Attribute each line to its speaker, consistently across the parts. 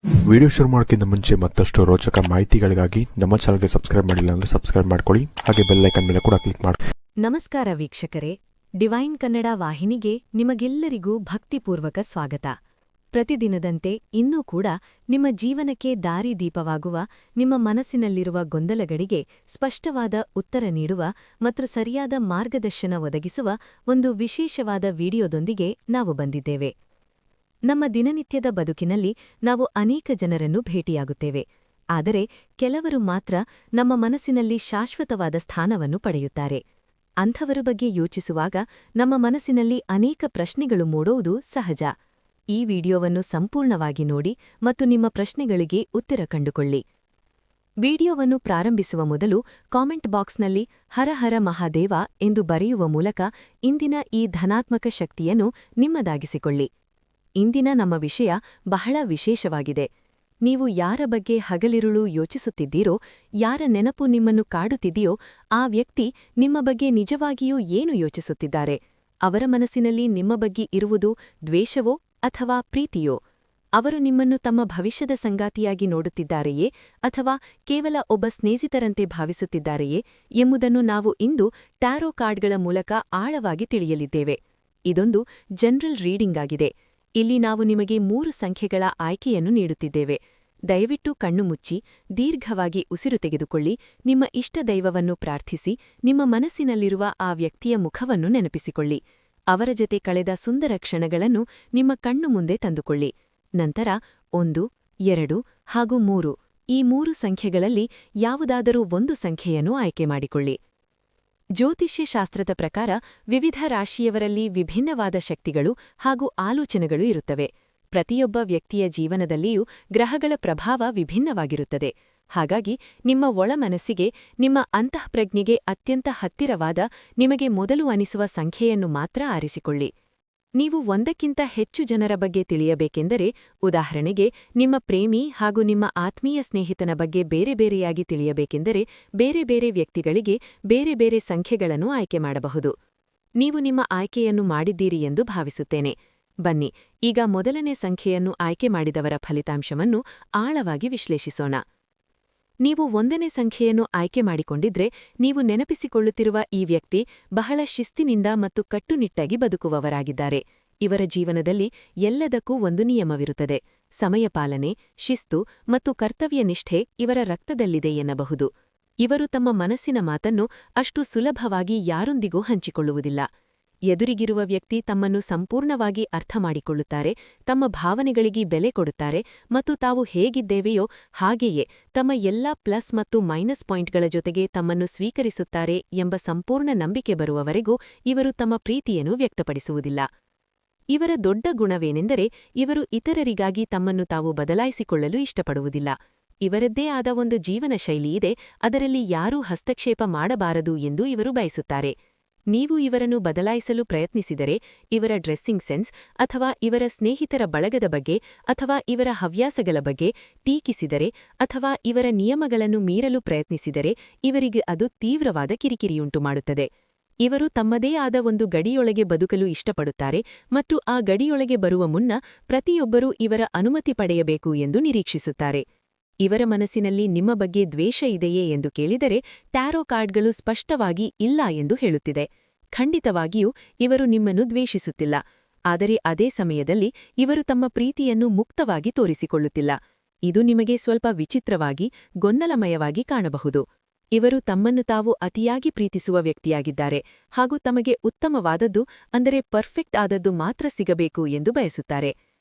Speaker 1: Video ಶುರು ಮಾಡೋಕ್ಕಿಂತ ಮುಂಚೆ ಮತ್ತಷ್ಟು ರೋಚಕ ಮಾಹಿತಿಗಳಿಗಾಗಿ ನಮ್ಮ ಚಾನಲ್ಗೆ ಸಬ್ಸ್ಕ್ರೈಬ್ ಮಾಡಿಲ್ಲ ಅಂದರೆ ಸಬ್ಸ್ಕ್ರೈಬ್ ಮಾಡ್ಕೊಳ್ಳಿ, ಹಾಗೆ ಬೆಲ್ ಐಕಾನ್ ಮೇಲೆ ಕೂಡ ಕ್ಲಿಕ್ ಮಾಡಿ.
Speaker 2: ನಮಸ್ಕಾರ ವೀಕ್ಷಕರೇ, ಡಿವೈನ್ ಕನ್ನಡ ವಾಹಿನಿಗೆ ನಿಮಗೆಲ್ಲರಿಗೂ ಭಕ್ತಿಪೂರ್ವಕ ಸ್ವಾಗತ. ಪ್ರತಿದಿನದಂತೆ ಇನ್ನೂ ಕೂಡ ನಿಮ್ಮ ಜೀವನಕ್ಕೆ ದಾರಿದೀಪವಾಗುವ, ನಿಮ್ಮ ಮನಸ್ಸಿನಲ್ಲಿರುವ ಗೊಂದಲಗಳಿಗೆ ಸ್ಪಷ್ಟವಾದ ಉತ್ತರ ನೀಡುವ ಮತ್ತು ಸರಿಯಾದ ಮಾರ್ಗದರ್ಶನ ಒದಗಿಸುವ ಒಂದು ವಿಶೇಷವಾದ ವಿಡಿಯೋದೊಂದಿಗೆ ನಾವು ಬಂದಿದ್ದೇವೆ. ನಮ್ಮ ದಿನನಿತ್ಯದ ಬದುಕಿನಲ್ಲಿ ನಾವು ಅನೇಕ ಜನರನ್ನು ಭೇಟಿಯಾಗುತ್ತೇವೆ. ಆದರೆ ಕೆಲವರು ಮಾತ್ರ ನಮ್ಮ ಮನಸ್ಸಿನಲ್ಲಿ ಶಾಶ್ವತವಾದ ಸ್ಥಾನವನ್ನು ಪಡೆಯುತ್ತಾರೆ. ಅಂಥವರ ಬಗ್ಗೆ ಯೋಚಿಸುವಾಗ ನಮ್ಮ ಮನಸ್ಸಿನಲ್ಲಿ ಅನೇಕ ಪ್ರಶ್ನೆಗಳು ಮೂಡುವುದು ಸಹಜ. ಈ ವಿಡಿಯೋವನ್ನು ಸಂಪೂರ್ಣವಾಗಿ ನೋಡಿ ಮತ್ತು ನಿಮ್ಮ ಪ್ರಶ್ನೆಗಳಿಗೆ ಉತ್ತರ ಕಂಡುಕೊಳ್ಳಿ. ವಿಡಿಯೋವನ್ನು ಪ್ರಾರಂಭಿಸುವ ಮೊದಲು ಕಾಮೆಂಟ್ ಬಾಕ್ಸ್ನಲ್ಲಿ ಹರ ಹರ ಮಹಾದೇವ ಎಂದು ಬರೆಯುವ ಮೂಲಕ ಇಂದಿನ ಈ ಧನಾತ್ಮಕ ಶಕ್ತಿಯನ್ನು ನಿಮ್ಮದಾಗಿಸಿಕೊಳ್ಳಿ. ಇಂದಿನ ನಮ್ಮ ವಿಷಯ ಬಹಳ ವಿಶೇಷವಾಗಿದೆ. ನೀವು ಯಾರ ಬಗ್ಗೆ ಹಗಲಿರುಳು ಯೋಚಿಸುತ್ತಿದ್ದೀರೋ, ಯಾರ ನೆನಪು ನಿಮ್ಮನ್ನು ಕಾಡುತ್ತಿದೆಯೋ, ಆ ವ್ಯಕ್ತಿ ನಿಮ್ಮ ಬಗ್ಗೆ ನಿಜವಾಗಿಯೂ ಏನು ಯೋಚಿಸುತ್ತಿದ್ದಾರೆ? ಅವರ ಮನಸ್ಸಿನಲ್ಲಿ ನಿಮ್ಮ ಬಗ್ಗೆ ಇರುವುದು ದ್ವೇಷವೋ ಅಥವಾ ಪ್ರೀತಿಯೋ? ಅವರು ನಿಮ್ಮನ್ನು ತಮ್ಮ ಭವಿಷ್ಯದ ಸಂಗಾತಿಯಾಗಿ ನೋಡುತ್ತಿದ್ದಾರೆಯೇ ಅಥವಾ ಕೇವಲ ಒಬ್ಬ ಸ್ನೇಹಿತರಂತೆ ಭಾವಿಸುತ್ತಿದ್ದಾರೆಯೇ ಎಂಬುದನ್ನು ನಾವು ಇಂದು ಟ್ಯಾರೋ ಕಾರ್ಡ್ಗಳ ಮೂಲಕ ಆಳವಾಗಿ ತಿಳಿಯಲಿದ್ದೇವೆ. ಇದೊಂದು ಜನರಲ್ ರೀಡಿಂಗ್ ಆಗಿದೆ. ಇಲ್ಲಿ ನಾವು ನಿಮಗೆ 3 ಸಂಖ್ಯೆಗಳ ಆಯ್ಕೆಯನ್ನು ನೀಡುತ್ತಿದ್ದೇವೆ. ದಯವಿಟ್ಟು ಕಣ್ಣು ಮುಚ್ಚಿ ದೀರ್ಘವಾಗಿ ಉಸಿರು ತೆಗೆದುಕೊಳ್ಳಿ. ನಿಮ್ಮ ಇಷ್ಟ ದೈವವನ್ನು ಪ್ರಾರ್ಥಿಸಿ, ನಿಮ್ಮ ಮನಸ್ಸಿನಲ್ಲಿರುವ ಆ ವ್ಯಕ್ತಿಯ ಮುಖವನ್ನು ನೆನಪಿಸಿಕೊಳ್ಳಿ. ಅವರ ಜತೆ ಕಳೆದ ಸುಂದರ ಕ್ಷಣಗಳನ್ನು ನಿಮ್ಮ ಕಣ್ಣು ಮುಂದೆ ತಂದುಕೊಳ್ಳಿ. ನಂತರ 1, 2 ಹಾಗೂ 3 ಈ 3 ಸಂಖ್ಯೆಗಳಲ್ಲಿ ಯಾವುದಾದರೂ ಒಂದು ಸಂಖ್ಯೆಯನ್ನು ಆಯ್ಕೆ ಮಾಡಿಕೊಳ್ಳಿ. ಜ್ಯೋತಿಷ್ಯ ಶಾಸ್ತ್ರದ ಪ್ರಕಾರ ವಿವಿಧ ರಾಶಿಯವರಲ್ಲಿ ವಿಭಿನ್ನವಾದ ಶಕ್ತಿಗಳು ಹಾಗೂ ಆಲೋಚನೆಗಳು ಇರುತ್ತವೆ. ಪ್ರತಿಯೊಬ್ಬ ವ್ಯಕ್ತಿಯ ಜೀವನದಲ್ಲಿಯೂ ಗ್ರಹಗಳ ಪ್ರಭಾವ ವಿಭಿನ್ನವಾಗಿರುತ್ತದೆ. ಹಾಗಾಗಿ ನಿಮ್ಮ ಒಳಮನಸ್ಸಿಗೆ, ನಿಮ್ಮ ಅಂತಃಪ್ರಜ್ಞೆಗೆ ಅತ್ಯಂತ ಹತ್ತಿರವಾದ, ನಿಮಗೆ ಮೊದಲು ಅನಿಸುವ ಸಂಖ್ಯೆಯನ್ನು ಮಾತ್ರ ಆರಿಸಿಕೊಳ್ಳಿ. ನೀವು ಒಂದಕ್ಕಿಂತ ಹೆಚ್ಚು ಜನರ ಬಗ್ಗೆ ತಿಳಿಯಬೇಕೆಂದರೆ, ಉದಾಹರಣೆಗೆ ನಿಮ್ಮ ಪ್ರೇಮಿ ಹಾಗೂ ನಿಮ್ಮ ಆತ್ಮೀಯ ಸ್ನೇಹಿತನ ಬಗ್ಗೆ ಬೇರೆ ಬೇರೆಯಾಗಿ ತಿಳಿಯಬೇಕೆಂದರೆ, ಬೇರೆ ಬೇರೆ ವ್ಯಕ್ತಿಗಳಿಗೆ ಬೇರೆ ಬೇರೆ ಸಂಖ್ಯೆಗಳನ್ನು ಆಯ್ಕೆ ಮಾಡಬಹುದು. ನೀವು ನಿಮ್ಮ ಆಯ್ಕೆಯನ್ನು ಮಾಡಿದ್ದೀರಿ ಎಂದು ಭಾವಿಸುತ್ತೇನೆ. ಬನ್ನಿ, ಈಗ ಮೊದಲನೇ ಸಂಖ್ಯೆಯನ್ನು ಆಯ್ಕೆ ಮಾಡಿದವರ ಫಲಿತಾಂಶವನ್ನು ಆಳವಾಗಿ ವಿಶ್ಲೇಷಿಸೋಣ. ನೀವು 1ನೇ ಸಂಖ್ಯೆಯನ್ನು ಆಯ್ಕೆ ಮಾಡಿಕೊಂಡಿದ್ರೆ, ನೀವು ನೆನಪಿಸಿಕೊಳ್ಳುತ್ತಿರುವ ಈ ವ್ಯಕ್ತಿ ಬಹಳ ಶಿಸ್ತಿನಿಂದ ಮತ್ತು ಕಟ್ಟುನಿಟ್ಟಾಗಿ ಬದುಕುವವರಾಗಿದ್ದಾರೆ. ಇವರ ಜೀವನದಲ್ಲಿ ಎಲ್ಲದಕ್ಕೂ ಒಂದು ನಿಯಮವಿರುತ್ತದೆ. ಸಮಯ ಪಾಲನೆ, ಶಿಸ್ತು ಮತ್ತು ಕರ್ತವ್ಯ ನಿಷ್ಠೆ ಇವರ ರಕ್ತದಲ್ಲಿದೆ ಎನ್ನಬಹುದು. ಇವರು ತಮ್ಮ ಮನಸ್ಸಿನ ಮಾತನ್ನು ಅಷ್ಟು ಸುಲಭವಾಗಿ ಯಾರೊಂದಿಗೂ ಹಂಚಿಕೊಳ್ಳುವುದಿಲ್ಲ. ಎದುರಿಗಿರುವ ವ್ಯಕ್ತಿ ತಮ್ಮನ್ನು ಸಂಪೂರ್ಣವಾಗಿ ಅರ್ಥಮಾಡಿಕೊಳ್ಳುತ್ತಾರೆ, ತಮ್ಮ ಭಾವನೆಗಳಿಗೆ ಬೆಲೆ ಕೊಡುತ್ತಾರೆ ಮತ್ತು ತಾವು ಹೇಗಿದ್ದೇವೆಯೋ ಹಾಗೆಯೇ ತಮ್ಮ ಎಲ್ಲಾ ಪ್ಲಸ್ ಮತ್ತು ಮೈನಸ್ ಪಾಯಿಂಟ್ಗಳ ಜೊತೆಗೆ ತಮ್ಮನ್ನು ಸ್ವೀಕರಿಸುತ್ತಾರೆ ಎಂಬ ಸಂಪೂರ್ಣ ನಂಬಿಕೆ ಬರುವವರೆಗೂ ಇವರು ತಮ್ಮ ಪ್ರೀತಿಯನ್ನು ವ್ಯಕ್ತಪಡಿಸುವುದಿಲ್ಲ. ಇವರ ದೊಡ್ಡ ಗುಣವೇನೆಂದರೆ, ಇವರು ಇತರರಿಗಾಗಿ ತಮ್ಮನ್ನು ತಾವು ಬದಲಾಯಿಸಿಕೊಳ್ಳಲು ಇಷ್ಟಪಡುವುದಿಲ್ಲ. ಇವರದ್ದೇ ಆದ ಒಂದು ಜೀವನ ಶೈಲಿಯಿದೆ, ಅದರಲ್ಲಿ ಯಾರೂ ಹಸ್ತಕ್ಷೇಪ ಮಾಡಬಾರದು ಎಂದು ಇವರು ಬಯಸುತ್ತಾರೆ. ನೀವು ಇವರನ್ನು ಬದಲಾಯಿಸಲು ಪ್ರಯತ್ನಿಸಿದರೆ, ಇವರ ಡ್ರೆಸ್ಸಿಂಗ್ ಸೆನ್ಸ್ ಅಥವಾ ಇವರ ಸ್ನೇಹಿತರ ಬಳಗದ ಬಗ್ಗೆ ಅಥವಾ ಇವರ ಹವ್ಯಾಸಗಳ ಬಗ್ಗೆ ಟೀಕಿಸಿದರೆ ಅಥವಾ ಇವರ ನಿಯಮಗಳನ್ನು ಮೀರಲು ಪ್ರಯತ್ನಿಸಿದರೆ, ಇವರಿಗೆ ಅದು ತೀವ್ರವಾದ ಕಿರಿಕಿರಿಯುಂಟು ಮಾಡುತ್ತದೆ. ಇವರು ತಮ್ಮದೇ ಆದ ಒಂದು ಗಡಿಯೊಳಗೆ ಬದುಕಲು ಇಷ್ಟಪಡುತ್ತಾರೆ ಮತ್ತು ಆ ಗಡಿಯೊಳಗೆ ಬರುವ ಮುನ್ನ ಪ್ರತಿಯೊಬ್ಬರೂ ಇವರ ಅನುಮತಿ ಪಡೆಯಬೇಕು ಎಂದು ನಿರೀಕ್ಷಿಸುತ್ತಾರೆ. ಇವರ ಮನಸ್ಸಿನಲ್ಲಿ ನಿಮ್ಮ ಬಗ್ಗೆ ದ್ವೇಷ ಇದೆಯೇ ಎಂದು ಕೇಳಿದರೆ, ಟ್ಯಾರೋ ಕಾರ್ಡ್ಗಳು ಸ್ಪಷ್ಟವಾಗಿ ಇಲ್ಲ ಎಂದು ಹೇಳುತ್ತಿದೆ. ಖಂಡಿತವಾಗಿಯೂ ಇವರು ನಿಮ್ಮನ್ನು ದ್ವೇಷಿಸುತ್ತಿಲ್ಲ. ಆದರೆ ಅದೇ ಸಮಯದಲ್ಲಿ ಇವರು ತಮ್ಮ ಪ್ರೀತಿಯನ್ನು ಮುಕ್ತವಾಗಿ ತೋರಿಸಿಕೊಳ್ಳುತ್ತಿಲ್ಲ. ಇದು ನಿಮಗೆ ಸ್ವಲ್ಪ ವಿಚಿತ್ರವಾಗಿ, ಗೊಂದಲಮಯವಾಗಿ ಕಾಣಬಹುದು. ಇವರು ತಮ್ಮನ್ನು ತಾವು ಅತಿಯಾಗಿ ಪ್ರೀತಿಸುವ ವ್ಯಕ್ತಿಯಾಗಿದ್ದಾರೆ ಹಾಗೂ ತಮಗೆ ಉತ್ತಮವಾದದ್ದು, ಅಂದರೆ ಪರ್ಫೆಕ್ಟ್ ಆದದ್ದು ಮಾತ್ರ ಸಿಗಬೇಕು ಎಂದು ಬಯಸುತ್ತಾರೆ.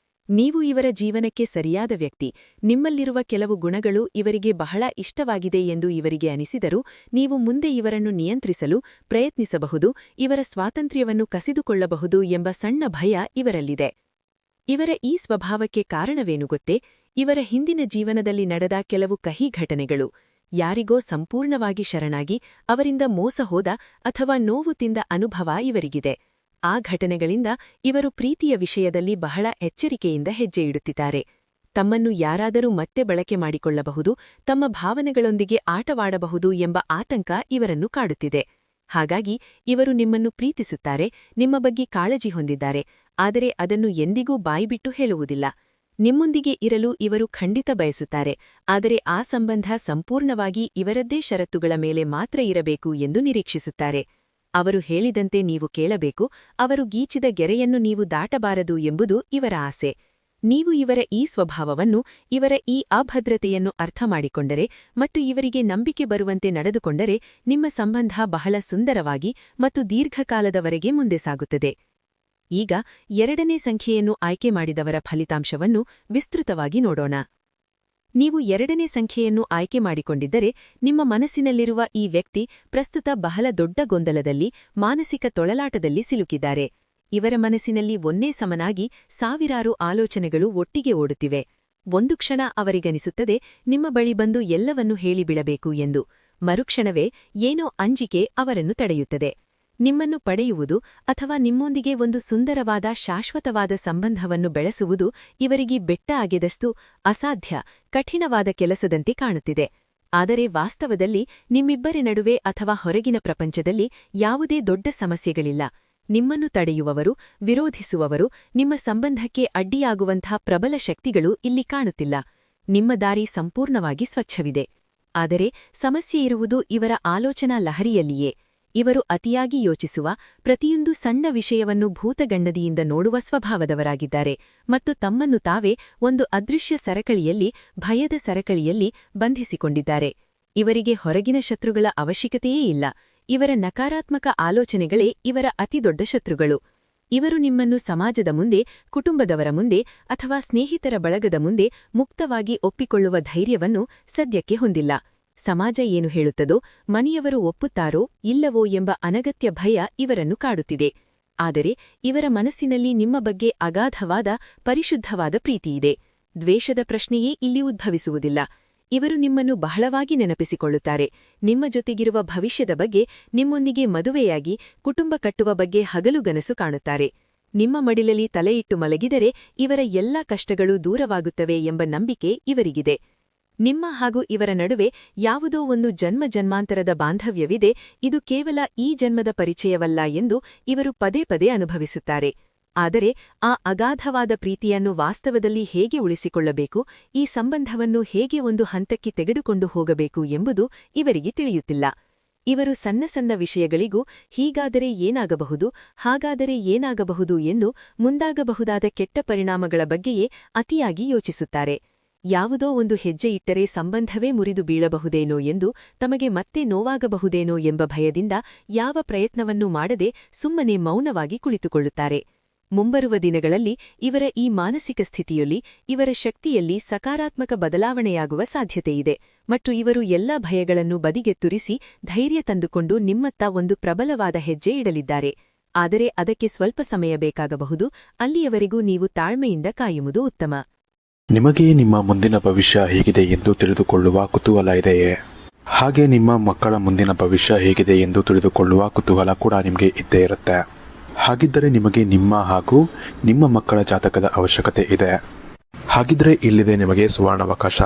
Speaker 2: ನೀವು ಇವರ ಜೀವನಕ್ಕೆ ಸರಿಯಾದ ವ್ಯಕ್ತಿ. ನಿಮ್ಮಲ್ಲಿರುವ ಕೆಲವು ಗುಣಗಳು ಇವರಿಗೆ ಬಹಳ ಇಷ್ಟವಾಗಿದೆ ಎಂದು ಇವರಿಗೆ ಅನಿಸಿದರೂ, ನೀವು ಮುಂದೆ ಇವರನ್ನು ನಿಯಂತ್ರಿಸಲು ಪ್ರಯತ್ನಿಸಬಹುದು, ಇವರ ಸ್ವಾತಂತ್ರ್ಯವನ್ನು ಕಸಿದುಕೊಳ್ಳಬಹುದು ಎಂಬ ಸಣ್ಣ ಭಯ ಇವರಲ್ಲಿದೆ. ಇವರ ಈ ಸ್ವಭಾವಕ್ಕೆ ಕಾರಣವೇನು ಗೊತ್ತೇ? ಇವರ ಹಿಂದಿನ ಜೀವನದಲ್ಲಿ ನಡೆದ ಕೆಲವು ಕಹಿ ಘಟನೆಗಳು. ಯಾರಿಗೋ ಸಂಪೂರ್ಣವಾಗಿ ಶರಣಾಗಿ ಅವರಿಂದ ಮೋಸ ಹೋದ ಅಥವಾ ನೋವು ತಿಂದ ಅನುಭವ ಇವರಿಗಿದೆ. ಆ ಘಟನೆಗಳಿಂದ ಇವರು ಪ್ರೀತಿಯ ವಿಷಯದಲ್ಲಿ ಬಹಳ ಎಚ್ಚರಿಕೆಯಿಂದ ಹೆಜ್ಜೆ ಇಡುತ್ತಿದ್ದಾರೆ. ತಮ್ಮನ್ನು ಯಾರಾದರೂ ಮತ್ತೆ ಬಳಕೆ ಮಾಡಿಕೊಳ್ಳಬಹುದು, ತಮ್ಮ ಭಾವನೆಗಳೊಂದಿಗೆ ಆಟವಾಡಬಹುದು ಎಂಬ ಆತಂಕ ಇವರನ್ನು ಕಾಡುತ್ತಿದೆ. ಹಾಗಾಗಿ ಇವರು ನಿಮ್ಮನ್ನು ಪ್ರೀತಿಸುತ್ತಾರೆ, ನಿಮ್ಮ ಬಗ್ಗೆ ಕಾಳಜಿ ಹೊಂದಿದ್ದಾರೆ, ಆದರೆ ಅದನ್ನು ಎಂದಿಗೂ ಬಾಯಿಬಿಟ್ಟು ಹೇಳುವುದಿಲ್ಲ.
Speaker 3: ನಿಮ್ಮೊಂದಿಗೆ ಇರಲು ಇವರು ಖಂಡಿತ ಬಯಸುತ್ತಾರೆ, ಆದರೆ ಆ ಸಂಬಂಧ ಸಂಪೂರ್ಣವಾಗಿ ಇವರದ್ದೇ ಷರತ್ತುಗಳ ಮೇಲೆ ಮಾತ್ರ ಇರಬೇಕು ಎಂದು ನಿರೀಕ್ಷಿಸುತ್ತಾರೆ. ಅವರು ಹೇಳಿದಂತೆ ನೀವು ಕೇಳಬೇಕು, ಅವರು ಗೀಚಿದ ಗೆರೆಯನ್ನು ನೀವು ದಾಟಬಾರದು ಎಂಬುದು ಇವರ ಆಸೆ. ನೀವು ಇವರ ಈ ಸ್ವಭಾವವನ್ನು, ಇವರ ಈ ಅಭದ್ರತೆಯನ್ನು ಅರ್ಥಮಾಡಿಕೊಂಡರೆ ಮತ್ತು ಇವರಿಗೆ ನಂಬಿಕೆ ಬರುವಂತೆ ನಡೆದುಕೊಂಡರೆ ನಿಮ್ಮ ಸಂಬಂಧ ಬಹಳ ಸುಂದರವಾಗಿ ಮತ್ತು ದೀರ್ಘಕಾಲದವರೆಗೆ ಮುಂದೆ ಸಾಗುತ್ತದೆ. ಈಗ 2ನೇ ಸಂಖ್ಯೆಯನ್ನು ಆಯ್ಕೆ ಮಾಡಿದವರ ಫಲಿತಾಂಶವನ್ನು ವಿಸ್ತೃತವಾಗಿ ನೋಡೋಣ. ನೀವು 2ನೇ ಸಂಖ್ಯೆಯನ್ನು ಆಯ್ಕೆ ಮಾಡಿಕೊಂಡಿದ್ದರೆ ನಿಮ್ಮ ಮನಸ್ಸಿನಲ್ಲಿರುವ ಈ ವ್ಯಕ್ತಿ ಪ್ರಸ್ತುತ ಬಹಳ ದೊಡ್ಡ ಗೊಂದಲದಲ್ಲಿ, ಮಾನಸಿಕ ತೊಳಲಾಟದಲ್ಲಿ ಸಿಲುಕಿದ್ದಾರೆ. ಇವರ ಮನಸ್ಸಿನಲ್ಲಿ ಒಂದೇ ಸಮನಾಗಿ ಸಾವಿರಾರು ಆಲೋಚನೆಗಳು ಒಟ್ಟಿಗೆ ಓಡುತ್ತಿವೆ. ಒಂದು ಕ್ಷಣ ಅವರಿಗನಿಸುತ್ತದೆ ನಿಮ್ಮ ಬಳಿ ಬಂದು ಎಲ್ಲವನ್ನೂ ಹೇಳಿಬಿಡಬೇಕು ಎಂದು. ಮರುಕ್ಷಣವೇ ಏನೋ ಅಂಜಿಕೆ ಅವರನ್ನು ತಡೆಯುತ್ತದೆ. ನಿಮ್ಮನ್ನು ಪಡೆಯುವುದು ಅಥವಾ ನಿಮ್ಮೊಂದಿಗೆ ಒಂದು ಸುಂದರವಾದ ಶಾಶ್ವತವಾದ ಸಂಬಂಧವನ್ನು ಬೆಳೆಸುವುದು ಇವರಿಗೆ ಬೆಟ್ಟ ಅಗೆದಷ್ಟು ಅಸಾಧ್ಯ, ಕಠಿಣವಾದ ಕೆಲಸದಂತೆ ಕಾಣುತ್ತಿದೆ. ಆದರೆ ವಾಸ್ತವದಲ್ಲಿ ನಿಮ್ಮಿಬ್ಬರ ನಡುವೆ ಅಥವಾ ಹೊರಗಿನ ಪ್ರಪಂಚದಲ್ಲಿ ಯಾವುದೇ ದೊಡ್ಡ ಸಮಸ್ಯೆಗಳಿಲ್ಲ. ನಿಮ್ಮನ್ನು ತಡೆಯುವವರು, ವಿರೋಧಿಸುವವರು, ನಿಮ್ಮ ಸಂಬಂಧಕ್ಕೆ ಅಡ್ಡಿಯಾಗುವಂಥ ಪ್ರಬಲ ಶಕ್ತಿಗಳು ಇಲ್ಲಿ ಕಾಣುತ್ತಿಲ್ಲ. ನಿಮ್ಮ ದಾರಿ ಸಂಪೂರ್ಣವಾಗಿ ಸ್ವಚ್ಛವಿದೆ. ಆದರೆ ಸಮಸ್ಯೆ ಇರುವುದು ಇವರ ಆಲೋಚನಾ ಲಹರಿಯಲ್ಲಿಯೇ. ಇವರು ಅತಿಯಾಗಿ ಯೋಚಿಸುವ, ಪ್ರತಿಯೊಂದು ಸಣ್ಣ ವಿಷಯವನ್ನು ಭೂತಗಣ್ಣದಿಯಿಂದ ನೋಡುವ ಸ್ವಭಾವದವರಾಗಿದ್ದಾರೆ ಮತ್ತು ತಮ್ಮನ್ನು ತಾವೇ ಒಂದು ಅದೃಶ್ಯ ಸರಕಳಿಯಲ್ಲಿ, ಭಯದ ಸರಕಳಿಯಲ್ಲಿ ಬಂಧಿಸಿಕೊಂಡಿದ್ದಾರೆ. ಇವರಿಗೆ ಹೊರಗಿನ ಶತ್ರುಗಳ ಅವಶ್ಯಕತೆಯೇ ಇಲ್ಲ. ಇವರ ನಕಾರಾತ್ಮಕ ಆಲೋಚನೆಗಳೇ ಇವರ ಅತಿದೊಡ್ಡ ಶತ್ರುಗಳು. ಇವರು ನಿಮ್ಮನ್ನು ಸಮಾಜದ ಮುಂದೆ, ಕುಟುಂಬದವರ ಮುಂದೆ ಅಥವಾ ಸ್ನೇಹಿತರ ಬಳಗದ ಮುಂದೆ ಮುಕ್ತವಾಗಿ ಒಪ್ಪಿಕೊಳ್ಳುವ ಧೈರ್ಯವನ್ನು ಸದ್ಯಕ್ಕೆ ಹೊಂದಿಲ್ಲ. ಸಮಾಜ ಏನು ಹೇಳುತ್ತದೋ, ಮನೆಯವರು ಒಪ್ಪುತ್ತಾರೋ ಇಲ್ಲವೋ ಎಂಬ ಅನಗತ್ಯ ಭಯ ಇವರನ್ನು ಕಾಡುತ್ತಿದೆ. ಆದರೆ ಇವರ ಮನಸ್ಸಿನಲ್ಲಿ ನಿಮ್ಮ ಬಗ್ಗೆ ಅಗಾಧವಾದ, ಪರಿಶುದ್ಧವಾದ ಪ್ರೀತಿಯಿದೆ. ದ್ವೇಷದ ಪ್ರಶ್ನೆಯೇ ಇಲ್ಲಿ ಉದ್ಭವಿಸುವುದಿಲ್ಲ. ಇವರು ನಿಮ್ಮನ್ನು ಬಹಳವಾಗಿ ನೆನಪಿಸಿಕೊಳ್ಳುತ್ತಾರೆ. ನಿಮ್ಮ ಜೊತೆಗಿರುವ ಭವಿಷ್ಯದ ಬಗ್ಗೆ, ನಿಮ್ಮೊಂದಿಗೆ ಮದುವೆಯಾಗಿ ಕುಟುಂಬ ಕಟ್ಟುವ ಬಗ್ಗೆ ಹಗಲುಗನಸು ಕಾಣುತ್ತಾರೆ. ನಿಮ್ಮ ಮಡಿಲಲ್ಲಿ ತಲೆಯಿಟ್ಟು ಮಲಗಿದರೆ ಇವರ ಎಲ್ಲಾ ಕಷ್ಟಗಳು ದೂರವಾಗುತ್ತವೆ ಎಂಬ ನಂಬಿಕೆ ಇವರಿಗಿದೆ. ನಿಮ್ಮ ಹಾಗೂ ಇವರ ನಡುವೆ ಯಾವುದೋ ಒಂದು ಜನ್ಮಾಂತರದ ಬಾಂಧವ್ಯವಿದೆ, ಇದು ಕೇವಲ ಈ ಜನ್ಮದ ಪರಿಚಯವಲ್ಲ ಎಂದು ಇವರು ಪದೇ ಪದೇ ಅನುಭವಿಸುತ್ತಾರೆ. ಆದರೆ ಆ ಅಗಾಧವಾದ ಪ್ರೀತಿಯನ್ನು ವಾಸ್ತವದಲ್ಲಿ ಹೇಗೆ ಉಳಿಸಿಕೊಳ್ಳಬೇಕು, ಈ ಸಂಬಂಧವನ್ನು ಹೇಗೆ ಒಂದು ಹಂತಕ್ಕೆ ತೆಗೆದುಕೊಂಡು ಹೋಗಬೇಕು ಎಂಬುದು ಇವರಿಗೆ ತಿಳಿಯುತ್ತಿಲ್ಲ. ಇವರು ಸಣ್ಣ ಸಣ್ಣ ವಿಷಯಗಳಿಗೂ ಹೀಗಾದರೆ ಏನಾಗಬಹುದು, ಹಾಗಾದರೆ ಏನಾಗಬಹುದು ಎಂದು ಮುಂದಾಗಬಹುದಾದ ಕೆಟ್ಟ ಪರಿಣಾಮಗಳ ಬಗ್ಗೆಯೇ ಅತಿಯಾಗಿ ಯೋಚಿಸುತ್ತಾರೆ. ಯಾವುದೋ ಒಂದು ಹೆಜ್ಜೆ ಇಟ್ಟರೆ ಸಂಬಂಧವೇ ಮುರಿದು ಬೀಳಬಹುದೇನೋ ಎಂದು, ತಮಗೆ ಮತ್ತೆ ನೋವಾಗಬಹುದೇನೋ ಎಂಬ ಭಯದಿಂದ ಯಾವ ಪ್ರಯತ್ನವನ್ನೂ ಮಾಡದೆ ಸುಮ್ಮನೆ ಮೌನವಾಗಿ ಕುಳಿತುಕೊಳ್ಳುತ್ತಾರೆ. ಮುಂಬರುವ ದಿನಗಳಲ್ಲಿ ಇವರ ಈ ಮಾನಸಿಕ ಸ್ಥಿತಿಯಲ್ಲಿ, ಇವರ ಶಕ್ತಿಯಲ್ಲಿ ಸಕಾರಾತ್ಮಕ ಬದಲಾವಣೆಯಾಗುವ ಸಾಧ್ಯತೆಯಿದೆ ಮತ್ತು ಇವರು ಎಲ್ಲಾ ಭಯಗಳನ್ನು ಬದಿಗೆತ್ತುರಿಸಿ ಧೈರ್ಯ ತಂದುಕೊಂಡು ನಿಮ್ಮತ್ತ ಒಂದು ಪ್ರಬಲವಾದ ಹೆಜ್ಜೆ ಇಡಲಿದ್ದಾರೆ. ಆದರೆ ಅದಕ್ಕೆ ಸ್ವಲ್ಪ ಸಮಯ ಬೇಕಾಗಬಹುದು. ಅಲ್ಲಿಯವರೆಗೂ ನೀವು ತಾಳ್ಮೆಯಿಂದ ಕಾಯುವುದು ಉತ್ತಮ.
Speaker 1: ನಿಮಗೆ ನಿಮ್ಮ ಮುಂದಿನ ಭವಿಷ್ಯ ಹೇಗಿದೆ ಎಂದು ತಿಳಿದುಕೊಳ್ಳುವ ಕುತೂಹಲ ಇದೆಯೇ? ಹಾಗೆ ನಿಮ್ಮ ಮಕ್ಕಳ ಮುಂದಿನ ಭವಿಷ್ಯ ಹೇಗಿದೆ ಎಂದು ತಿಳಿದುಕೊಳ್ಳುವ ಕುತೂಹಲ ಕೂಡ ನಿಮಗೆ ಇದ್ದೇ ಇರುತ್ತೆ. ಹಾಗಿದ್ದರೆ ನಿಮಗೆ ನಿಮ್ಮ ಹಾಗೂ ನಿಮ್ಮ ಮಕ್ಕಳ ಜಾತಕದ ಅವಶ್ಯಕತೆ ಇದೆ. ಹಾಗಿದ್ರೆ ಇಲ್ಲಿದೆ ನಿಮಗೆ ಸುವರ್ಣಾವಕಾಶ.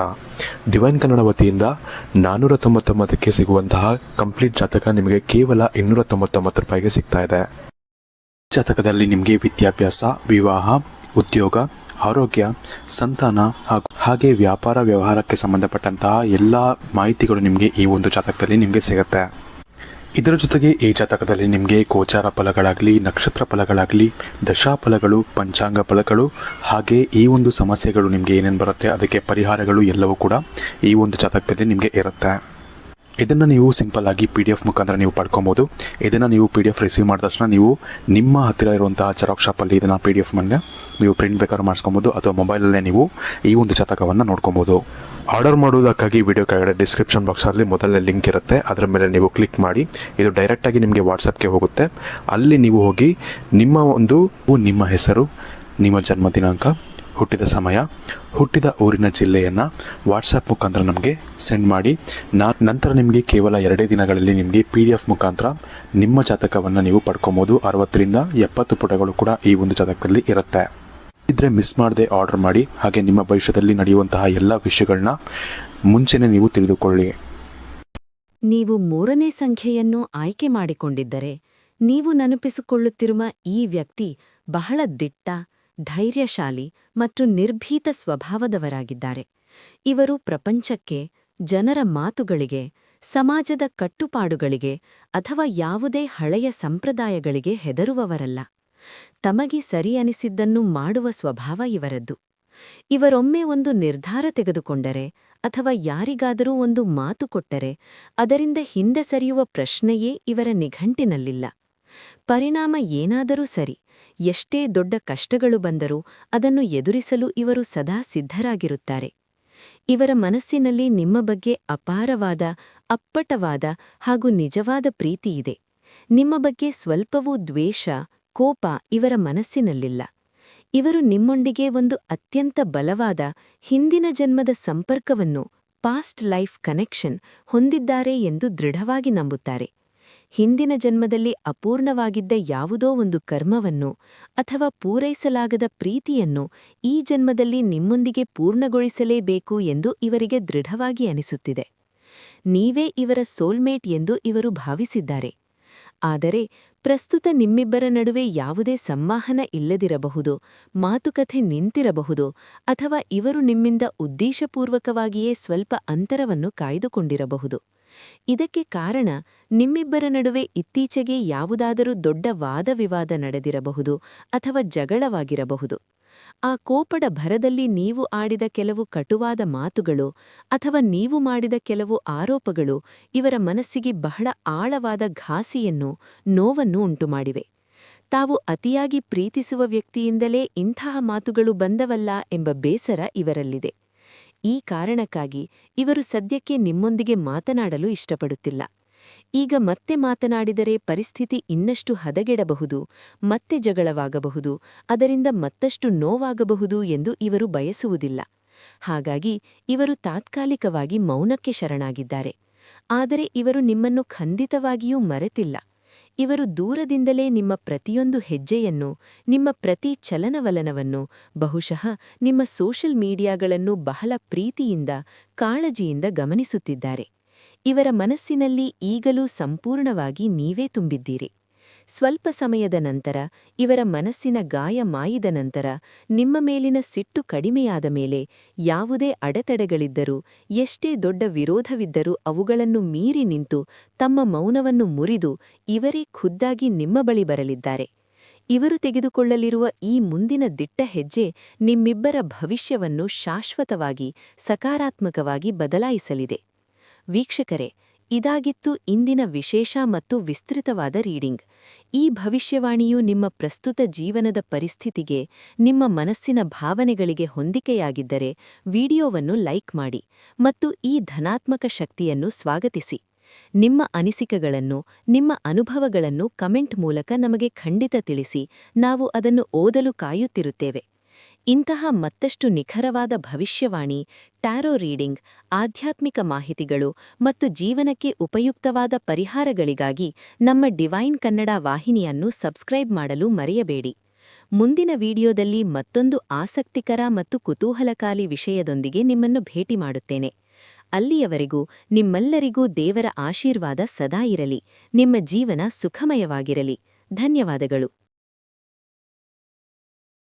Speaker 1: ಡಿವೈನ್ ಕನ್ನಡ ವತಿಯಿಂದ 499ಕ್ಕೆ ಸಿಗುವಂತಹ ಕಂಪ್ಲೀಟ್ ಜಾತಕ ನಿಮಗೆ ಕೇವಲ 299 ರೂಪಾಯಿಗೆ ಸಿಗ್ತಾ ಇದೆ. ಜಾತಕದಲ್ಲಿ ನಿಮಗೆ ವಿದ್ಯಾಭ್ಯಾಸ, ವಿವಾಹ, ಉದ್ಯೋಗ, ಆರೋಗ್ಯ, ಸಂತಾನ ಹಾಗೆ ವ್ಯಾಪಾರ ವ್ಯವಹಾರಕ್ಕೆ ಸಂಬಂಧಪಟ್ಟಂತಹ ಎಲ್ಲ ಮಾಹಿತಿಗಳು ನಿಮಗೆ ಈ ಒಂದು ಜಾತಕದಲ್ಲಿ ನಿಮಗೆ ಸಿಗುತ್ತೆ. ಇದರ ಜೊತೆಗೆ ಈ ಜಾತಕದಲ್ಲಿ ನಿಮಗೆ ಗೋಚಾರ ಫಲಗಳಾಗಲಿ, ನಕ್ಷತ್ರ ಫಲಗಳಾಗಲಿ, ದಶಾಫಲಗಳು, ಪಂಚಾಂಗ ಫಲಗಳು, ಹಾಗೆ ಈ ಒಂದು ಸಮಸ್ಯೆಗಳು ನಿಮಗೆ ಏನೇನು ಬರುತ್ತೆ ಅದಕ್ಕೆ ಪರಿಹಾರಗಳು ಎಲ್ಲವೂ ಕೂಡ ಈ ಒಂದು ಜಾತಕದಲ್ಲಿ ನಿಮಗೆ ಇರುತ್ತೆ. ಇದನ್ನು ನೀವು ಸಿಂಪಲ್ ಆಗಿ PDF ಮುಖಾಂತರ ನೀವು ಪಡ್ಕೊಬೋದು. ಇದನ್ನು ನೀವು PDF ರಿಸೀವ್ ಮಾಡಿದ ತಕ್ಷಣ ನೀವು ನಿಮ್ಮ ಹತ್ತಿರ ಇರುವಂತಹ ಜೆರಾಕ್ಸ್ ಶಾಪಲ್ಲಿ ಇದನ್ನು PDF ಮೇಲೆ ನೀವು ಪ್ರಿಂಟ್ ಬೇಕಾದ್ರೂ ಮಾಡಿಸ್ಕೊಬೋದು, ಅಥವಾ ಮೊಬೈಲಲ್ಲೇ ನೀವು ಈ ಒಂದು ಜಾತಕವನ್ನು ನೋಡ್ಕೊಬೋದು. ಆರ್ಡರ್ ಮಾಡುವುದಕ್ಕಾಗಿ ವಿಡಿಯೋ ಕೆಳಗಡೆ ಡಿಸ್ಕ್ರಿಪ್ಷನ್ ಬಾಕ್ಸಲ್ಲಿ ಮೊದಲನೇ ಲಿಂಕ್ ಇರುತ್ತೆ, ಅದರ ಮೇಲೆ ನೀವು ಕ್ಲಿಕ್ ಮಾಡಿ ಇದು ಡೈರೆಕ್ಟಾಗಿ ನಿಮಗೆ ವಾಟ್ಸಪ್ಗೆ ಹೋಗುತ್ತೆ. ಅಲ್ಲಿ ನೀವು ಹೋಗಿ ನಿಮ್ಮ ಹೆಸರು, ನಿಮ್ಮ ಜನ್ಮ ದಿನಾಂಕ, ಹುಟ್ಟಿದ ಸಮಯ, ಹುಟ್ಟಿದ ಊರಿನ ಜಿಲ್ಲೆಯನ್ನು ವಾಟ್ಸಪ್ ಮುಖಾಂತರ ನಮಗೆ ಸೆಂಡ್ ಮಾಡಿ. ನಂತರ ನಿಮಗೆ ಕೇವಲ 2 ದಿನಗಳಲ್ಲಿ ನಿಮಗೆ PDF ಮುಖಾಂತರ ನಿಮ್ಮ ಜಾತಕವನ್ನು ನೀವು ಪಡ್ಕೊಬೋದು. 60ರಿಂದ 70 ಪುಟಗಳು ಕೂಡ ಈ ಒಂದು ಜಾತಕದಲ್ಲಿ ಇರುತ್ತೆ. ಇದ್ರೆ ಮಿಸ್ ಮಾಡದೆ ಆರ್ಡರ್ ಮಾಡಿ. ಹಾಗೆ ನಿಮ್ಮ ಭವಿಷ್ಯದಲ್ಲಿ ನಡೆಯುವಂತಹ ಎಲ್ಲ ವಿಷಯಗಳನ್ನ ಮುಂಚೆನೇ ನೀವು ತಿಳಿದುಕೊಳ್ಳಿ.
Speaker 2: ನೀವು 3ನೇ ಸಂಖ್ಯೆಯನ್ನು ಆಯ್ಕೆ ಮಾಡಿಕೊಂಡಿದ್ದರೆ, ನೀವು ನೆನಪಿಸಿಕೊಳ್ಳುತ್ತಿರುವ ಈ ವ್ಯಕ್ತಿ ಬಹಳ ದಿಟ್ಟ, ಧೈರ್ಯಶಾಲಿ ಮತ್ತು ನಿರ್ಭೀತ ಸ್ವಭಾವದವರಾಗಿದ್ದಾರೆ. ಇವರು ಪ್ರಪಂಚಕ್ಕೆ, ಜನರ ಮಾತುಗಳಿಗೆ, ಸಮಾಜದ ಕಟ್ಟುಪಾಡುಗಳಿಗೆ ಅಥವಾ ಯಾವುದೇ ಹಳೆಯ ಸಂಪ್ರದಾಯಗಳಿಗೆ ಹೆದರುವವರಲ್ಲ. ತಮಗೆ ಸರಿ ಅನಿಸಿದ್ದನ್ನು ಮಾಡುವ ಸ್ವಭಾವ ಇವರದ್ದು. ಇವರೊಮ್ಮೆ ಒಂದು ನಿರ್ಧಾರ ತೆಗೆದುಕೊಂಡರೆ ಅಥವಾ ಯಾರಿಗಾದರೂ ಒಂದು ಮಾತು ಕೊಟ್ಟರೆ ಅದರಿಂದ ಹಿಂದೆ ಸರಿಯುವ ಪ್ರಶ್ನೆಯೇ ಇವರ ನಿಘಂಟಿನಲ್ಲಿಲ್ಲ. ಪರಿಣಾಮ ಏನಾದರೂ ಸರಿ, ಎಷ್ಟೇ ದೊಡ್ಡ ಕಷ್ಟಗಳು ಬಂದರೂ ಅದನ್ನು ಎದುರಿಸಲು ಇವರು ಸದಾ ಸಿದ್ಧರಾಗಿರುತ್ತಾರೆ. ಇವರ ಮನಸ್ಸಿನಲ್ಲಿ ನಿಮ್ಮ ಬಗ್ಗೆ ಅಪಾರವಾದ, ಅಪ್ಪಟವಾದ ಹಾಗೂ ನಿಜವಾದ ಪ್ರೀತಿಯಿದೆ. ನಿಮ್ಮ ಬಗ್ಗೆ ಸ್ವಲ್ಪವೂ ದ್ವೇಷ, ಕೋಪ ಇವರ ಮನಸ್ಸಿನಲ್ಲಿಲ್ಲ. ಇವರು ನಿಮ್ಮೊಂದಿಗೆ ಒಂದು ಅತ್ಯಂತ ಬಲವಾದ ಹಿಂದಿನ ಜನ್ಮದ ಸಂಪರ್ಕವನ್ನು, ಪಾಸ್ಟ್ ಲೈಫ್ ಕನೆಕ್ಷನ್ ಹೊಂದಿದ್ದಾರೆ ಎಂದು ದೃಢವಾಗಿ ನಂಬುತ್ತಾರೆ. ಹಿಂದಿನ ಜನ್ಮದಲ್ಲಿ ಅಪೂರ್ಣವಾಗಿದ್ದ ಯಾವುದೋ ಒಂದು ಕರ್ಮವನ್ನು ಅಥವಾ ಪೂರೈಸಲಾಗದ ಪ್ರೀತಿಯನ್ನು ಈ ಜನ್ಮದಲ್ಲಿ ನಿಮ್ಮೊಂದಿಗೆ ಪೂರ್ಣಗೊಳಿಸಲೇಬೇಕು ಎಂದು ಇವರಿಗೆ ದೃಢವಾಗಿ ಅನಿಸುತ್ತಿದೆ. ನೀವೇ ಇವರ ಸೋಲ್ಮೇಟ್ ಎಂದು ಇವರು ಭಾವಿಸಿದ್ದಾರೆ. ಆದರೆ ಪ್ರಸ್ತುತ ನಿಮ್ಮಿಬ್ಬರ ನಡುವೆ ಯಾವುದೇ ಸಂವಹನ ಇಲ್ಲದಿರಬಹುದು, ಮಾತುಕತೆ ನಿಂತಿರಬಹುದು, ಅಥವಾ ಇವರು ನಿಮ್ಮಿಂದ ಉದ್ದೇಶಪೂರ್ವಕವಾಗಿಯೇ ಸ್ವಲ್ಪ ಅಂತರವನ್ನು ಕಾಯ್ದುಕೊಂಡಿರಬಹುದು. ಇದಕ್ಕೆ ಕಾರಣ ನಿಮ್ಮಿಬ್ಬರ ನಡುವೆ ಇತ್ತೀಚೆಗೆ ಯಾವುದಾದರೂ ದೊಡ್ಡ ವಾದವಿವಾದ ನಡೆದಿರಬಹುದು ಅಥವಾ ಜಗಳವಾಗಿರಬಹುದು. ಆ ಕೋಪದ ಭರದಲ್ಲಿ ನೀವು ಆಡಿದ ಕೆಲವು ಕಟುವಾದ ಮಾತುಗಳು ಅಥವಾ ನೀವು ಮಾಡಿದ ಕೆಲವು ಆರೋಪಗಳು ಇವರ ಮನಸ್ಸಿಗೆ ಬಹಳ ಆಳವಾದ ಘಾಸಿಯನ್ನು, ನೋವನ್ನು ಉಂಟುಮಾಡಿವೆ. ತಾವು ಅತಿಯಾಗಿ ಪ್ರೀತಿಸುವ ವ್ಯಕ್ತಿಯಿಂದಲೇ ಇಂತಹ ಮಾತುಗಳು ಬಂದವಲ್ಲ ಎಂಬ ಬೇಸರ ಇವರಲ್ಲಿದೆ. ಈ ಕಾರಣಕ್ಕಾಗಿ ಇವರು ಸದ್ಯಕ್ಕೆ ನಿಮ್ಮೊಂದಿಗೆ ಮಾತನಾಡಲು ಇಷ್ಟಪಡುತ್ತಿಲ್ಲ. ಈಗ ಮತ್ತೆ ಮಾತನಾಡಿದರೆ ಪರಿಸ್ಥಿತಿ ಇನ್ನಷ್ಟು ಹದಗೆಡಬಹುದು, ಮತ್ತೆ ಜಗಳವಾಗಬಹುದು, ಅದರಿಂದ ಮತ್ತಷ್ಟು ನೋವಾಗಬಹುದು ಎಂದು ಇವರು ಬಯಸುವುದಿಲ್ಲ. ಹಾಗಾಗಿ ಇವರು ತಾತ್ಕಾಲಿಕವಾಗಿ ಮೌನಕ್ಕೆ ಶರಣಾಗಿದ್ದಾರೆ. ಆದರೆ ಇವರು ನಿಮ್ಮನ್ನು ಖಂಡಿತವಾಗಿಯೂ ಮರೆತಿಲ್ಲ. ಇವರು ದೂರದಿಂದಲೇ ನಿಮ್ಮ ಪ್ರತಿಯೊಂದು ಹೆಜ್ಜೆಯನ್ನು, ನಿಮ್ಮ ಪ್ರತಿ ಚಲನವಲನವನ್ನು, ಬಹುಶಃ ನಿಮ್ಮ ಸೋಷಲ್ ಮೀಡಿಯಾಗಳನ್ನು ಬಹಳ ಪ್ರೀತಿಯಿಂದ, ಕಾಳಜಿಯಿಂದ ಗಮನಿಸುತ್ತಿದ್ದಾರೆ. ಇವರ ಮನಸ್ಸಿನಲ್ಲಿ ಈಗಲೂ ಸಂಪೂರ್ಣವಾಗಿ ನೀವೇ ತುಂಬಿದ್ದೀರಿ. ಸ್ವಲ್ಪ ಸಮಯದ ನಂತರ, ಇವರ ಮನಸ್ಸಿನ ಗಾಯ ಮಾಯಿದ ನಂತರ, ನಿಮ್ಮ ಮೇಲಿನ ಸಿಟ್ಟು ಕಡಿಮೆಯಾದ ಮೇಲೆ, ಯಾವುದೇ ಅಡೆತಡೆಗಳಿದ್ದರೂ, ಎಷ್ಟೇ ದೊಡ್ಡ ವಿರೋಧವಿದ್ದರೂ ಅವುಗಳನ್ನು ಮೀರಿ ನಿಂತು ತಮ್ಮ ಮೌನವನ್ನು ಮುರಿದು ಇವರೇ ಖುದ್ದಾಗಿ ನಿಮ್ಮ ಬಳಿ ಬರಲಿದ್ದಾರೆ. ಇವರು ತೆಗೆದುಕೊಳ್ಳಲಿರುವ ಈ ಮುಂದಿನ ದಿಟ್ಟ ಹೆಜ್ಜೆ ನಿಮ್ಮಿಬ್ಬರ ಭವಿಷ್ಯವನ್ನು ಶಾಶ್ವತವಾಗಿ, ಸಕಾರಾತ್ಮಕವಾಗಿ ಬದಲಾಯಿಸಲಿದೆ. ವೀಕ್ಷಕರೇ, ಇದಾಗಿತ್ತು ಇಂದಿನ ವಿಶೇಷ ಮತ್ತು ವಿಸ್ತೃತವಾದ ರೀಡಿಂಗ್. ಈ ಭವಿಷ್ಯವಾಣಿಯು ನಿಮ್ಮ ಪ್ರಸ್ತುತ ಜೀವನದ ಪರಿಸ್ಥಿತಿಗೆ, ನಿಮ್ಮ ಮನಸ್ಸಿನ ಭಾವನೆಗಳಿಗೆ ಹೊಂದಿಕೆಯಾಗಿದ್ದರೆ ವಿಡಿಯೋವನ್ನು ಲೈಕ್ ಮಾಡಿ ಮತ್ತು ಈ ಧನಾತ್ಮಕ ಶಕ್ತಿಯನ್ನು ಸ್ವಾಗತಿಸಿ. ನಿಮ್ಮ ಅನಿಸಿಕೆಗಳನ್ನು, ನಿಮ್ಮ ಅನುಭವಗಳನ್ನು ಕಮೆಂಟ್ ಮೂಲಕ ನಮಗೆ ಖಂಡಿತ ತಿಳಿಸಿ. ನಾವು ಅದನ್ನು ಓದಲು ಕಾಯುತ್ತಿರುತ್ತೇವೆ. ಇಂತಹ ಮತ್ತಷ್ಟು ನಿಖರವಾದ ಭವಿಷ್ಯವಾಣಿ, ಟ್ಯಾರೋ ರೀಡಿಂಗ್, ಆಧ್ಯಾತ್ಮಿಕ ಮಾಹಿತಿಗಳು ಮತ್ತು ಜೀವನಕ್ಕೆ ಉಪಯುಕ್ತವಾದ ಪರಿಹಾರಗಳಿಗಾಗಿ ನಮ್ಮ ಡಿವೈನ್ ಕನ್ನಡ ವಾಹಿನಿಯನ್ನು ಸಬ್ಸ್ಕ್ರೈಬ್ ಮಾಡಲು ಮರೆಯಬೇಡಿ. ಮುಂದಿನ ವಿಡಿಯೋದಲ್ಲಿ ಮತ್ತೊಂದು ಆಸಕ್ತಿಕರ ಮತ್ತು ಕುತೂಹಲಕಾರಿ ವಿಷಯದೊಂದಿಗೆ ನಿಮ್ಮನ್ನು ಭೇಟಿ ಮಾಡುತ್ತೇನೆ. ಅಲ್ಲಿಯವರೆಗೂ ನಿಮ್ಮೆಲ್ಲರಿಗೂ ದೇವರ ಆಶೀರ್ವಾದ ಸದಾ ಇರಲಿ. ನಿಮ್ಮ ಜೀವನ ಸುಖಮಯವಾಗಿರಲಿ. ಧನ್ಯವಾದಗಳು.